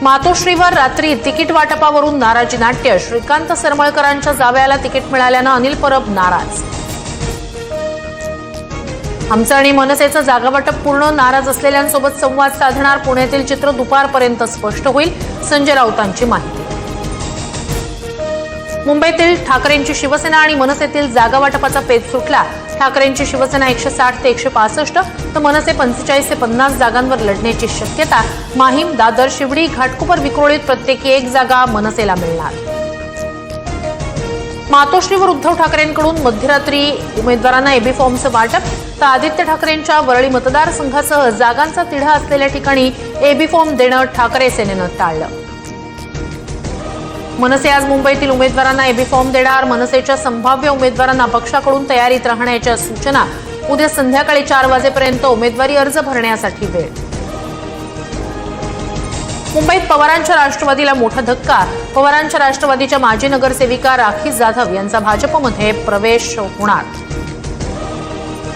मातोश्रीवर रात्री तिकीट वाटपावरून नाराजी नाट्य। श्रीकांत सरमळकरांच्या जावयाला तिकीट मिळाल्यानं अनिल परब नाराज। आमचं आणि मनसेचं जागावाटप पूर्ण नाराज असलेल्यांसोबत संवाद साधणार। पुण्यातील चित्र दुपारपर्यंत स्पष्ट होईल, संजय राऊतांची माहिती। मुंबईतील ठाकरेंची शिवसेना आणि मनसेतील जागावाटपाचा पेच सुटला। ठाकरेंची शिवसेना 160 ते 165 तर मनसे 45 ते 50 जागांवर लढण्याची शक्यता। माहीम, दादर, शिवडी, घाटकोपर, विक्रोळीत प्रत्येकी एक जागा मनसेला मिळणार। मातोश्रीवर उद्धव ठाकरेंकडून मध्यरात्री उमेदवारांना एबी फॉर्मचं वाटप, तर आदित्य ठाकरेंच्या वरळी मतदारसंघासह जागांचा तिढा असलेल्या ठिकाणी एबी फॉर्म देणं ठाकरे सेनेनं टाळलं। मनसे आज मुंबईतील उमेदवारांना एबी फॉर्म देणार। मनसेच्या संभाव्य उमेदवारांना पक्षाकडून तयारीत राहण्याच्या सूचना। उद्या संध्याकाळी 4 वाजेपर्यंत उमेदवारी अर्ज भरण्यासाठी वेळ। मुंबईत पवारांच्या राष्ट्रवादीला मोठा धक्का। पवारांच्या राष्ट्रवादीच्या माजी नगरसेविका राखी जाधव यांचा भाजपमध्ये प्रवेश होणार।